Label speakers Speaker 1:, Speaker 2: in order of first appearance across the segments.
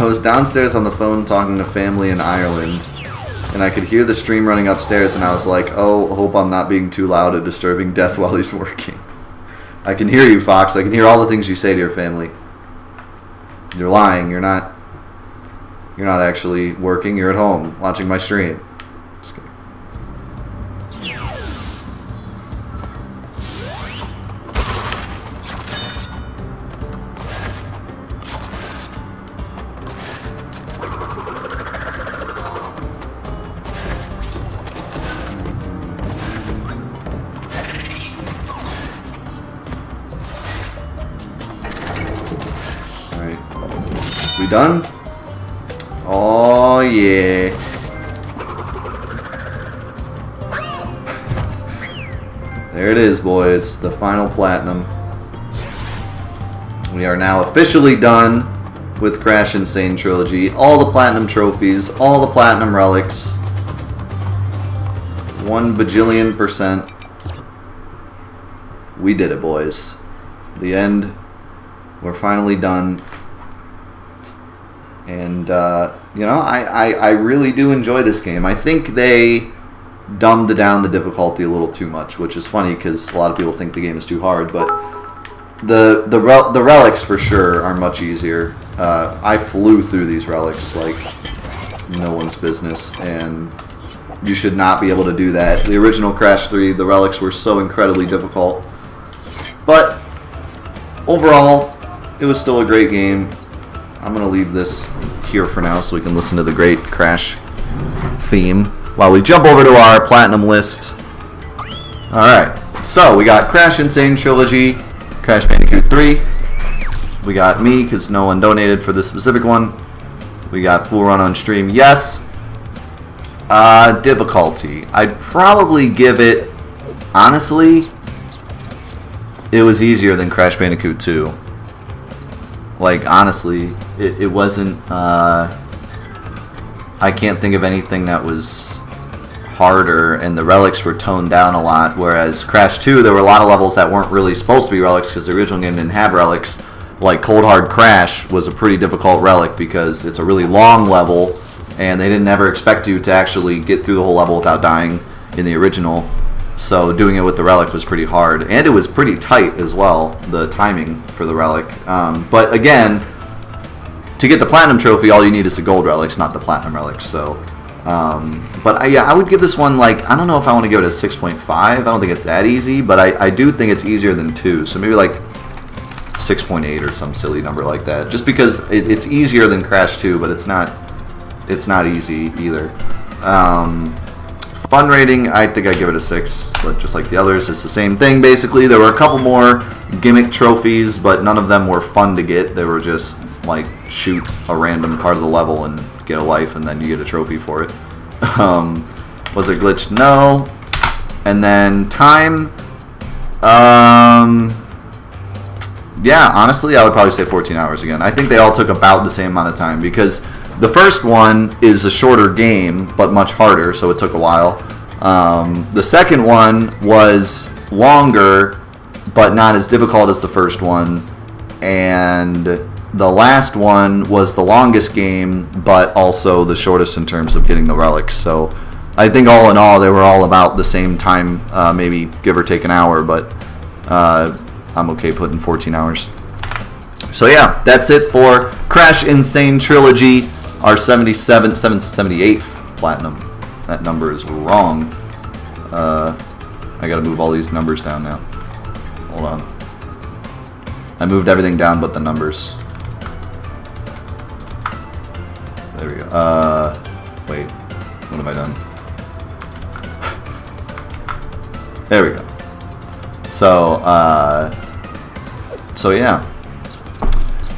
Speaker 1: I was downstairs on the phone talking to family in Ireland, and I could hear the stream running upstairs, and I was like, oh, hope I'm not being too loud and disturbing Death while he's working. I can hear you, Fox. I can hear all the things you say to your family. You're lying. You're not actually working. You're at home watching my stream. Just kidding. We done? Oh yeah. There it is, boys. The final platinum. We are now officially done with Crash and Sane Trilogy. All the platinum trophies, all the platinum relics. 1 bajillion%. We did it, boys. The end. We're finally done. And, you know, I really do enjoy this game. I think they dumbed down the difficulty a little too much, which is funny because a lot of people think the game is too hard. But the relics, for sure, are much easier. I flew through these relics like no one's business, and you should not be able to do that. The original Crash 3, the relics were so incredibly difficult. But, overall, it was still a great game. I'm going to leave this here for now so we can listen to the great Crash theme while we jump over to our platinum list. Alright, so we got Crash and Sane Trilogy, Crash Bandicoot 3. We got me because no one donated for this specific one. We got Full Run on stream, yes. Difficulty. I'd probably give it, honestly, it was easier than Crash Bandicoot 2. Like, honestly, it wasn't, I can't think of anything that was harder, and the relics were toned down a lot, whereas Crash 2, there were a lot of levels that weren't really supposed to be relics because the original game didn't have relics. Like Cold Hard Crash was a pretty difficult relic because it's a really long level, and they didn't ever expect you to actually get through the whole level without dying in the original. So doing it with the relic was pretty hard, and it was pretty tight as well, the timing for the relic. But again, to get the platinum trophy, all you need is the gold relics, not the platinum relics. So, yeah, I would give this one, like, I don't know if I want to give it a 6.5. I don't think it's that easy, but I do think it's easier than 2. So maybe like 6.8 or some silly number like that. Just because it's easier than Crash 2, but it's not easy either. Fun rating, I think I'd give it a 6, but just like the others, it's the same thing basically. There were a couple more gimmick trophies, but none of them were fun to get. They were just like shoot a random part of the level and get a life, and then you get a trophy for it. Was it glitched? No. And then time, yeah, honestly, I would probably say 14 hours again. I think they all took about the same amount of time because the first one is a shorter game, but much harder, so it took a while. The second one was longer, but not as difficult as the first one. And the last one was the longest game, but also the shortest in terms of getting the relics. So I think all in all, they were all about the same time, maybe give or take an hour, but I'm okay putting 14 hours. So yeah, that's it for Crash and Sane Trilogy. Our 78th platinum. That number is wrong. I gotta move all these numbers down now. Hold on. I moved everything down but the numbers. There we go. Wait. What have I done? There we go. So yeah.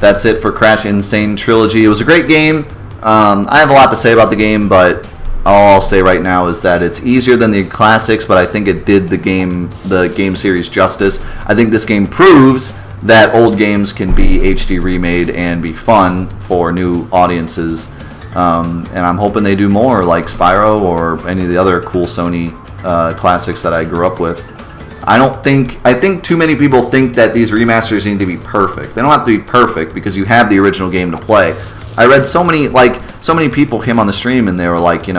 Speaker 1: That's it for Crash and Sane Trilogy. It was a great game. I have a lot to say about the game, but all I'll say right now is that it's easier than the classics, but I think it did the game series justice. I think this game proves that old games can be HD remade and be fun for new audiences. And I'm hoping they do more, like Spyro or any of the other cool Sony classics that I grew up with. I think too many people think that these remasters need to be perfect. They don't have to be perfect because you have the original game to play. I read so many people came on the stream and they were like, it's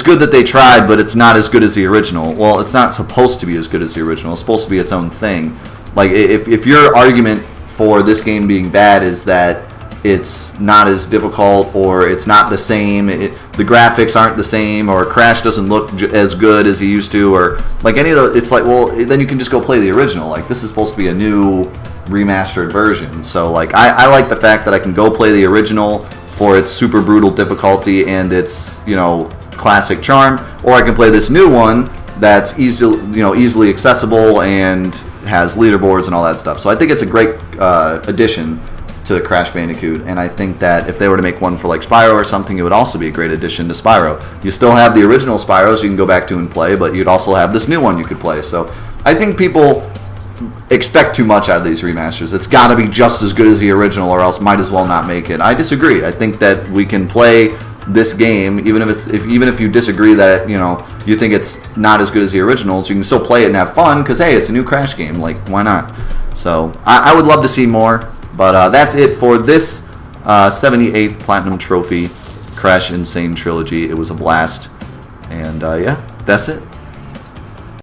Speaker 1: good that they tried, but it's not as good as the original. Well, it's not supposed to be as good as the original. It's supposed to be its own thing. Like, if your argument for this game being bad is that it's not as difficult, or it's not the same, the graphics aren't the same, or Crash doesn't look as good as he used to, or like any of the, it's like, well, then you can just go play the original. Like, this is supposed to be a new remastered version. So like, I like the fact that I can go play the original for its super brutal difficulty and its classic charm, or I can play this new one that's easily accessible and has leaderboards and all that stuff. So I think it's a great addition to Crash Bandicoot, and I think that if they were to make one for like Spyro or something, it would also be a great addition to Spyro. You still have the original Spyros you can go back to and play, but you'd also have this new one you could play. So I think people expect too much out of these remasters. It's got to be just as good as the original, or else might as well not make it. I disagree. I think that we can play this game even if you disagree that you think it's not as good as the originals. You can still play it and have fun because, hey, it's a new Crash game. Like, why not? So I would love to see more. But that's it for this 78th Platinum Trophy Crash Insane Trilogy. It was a blast. And yeah, that's it.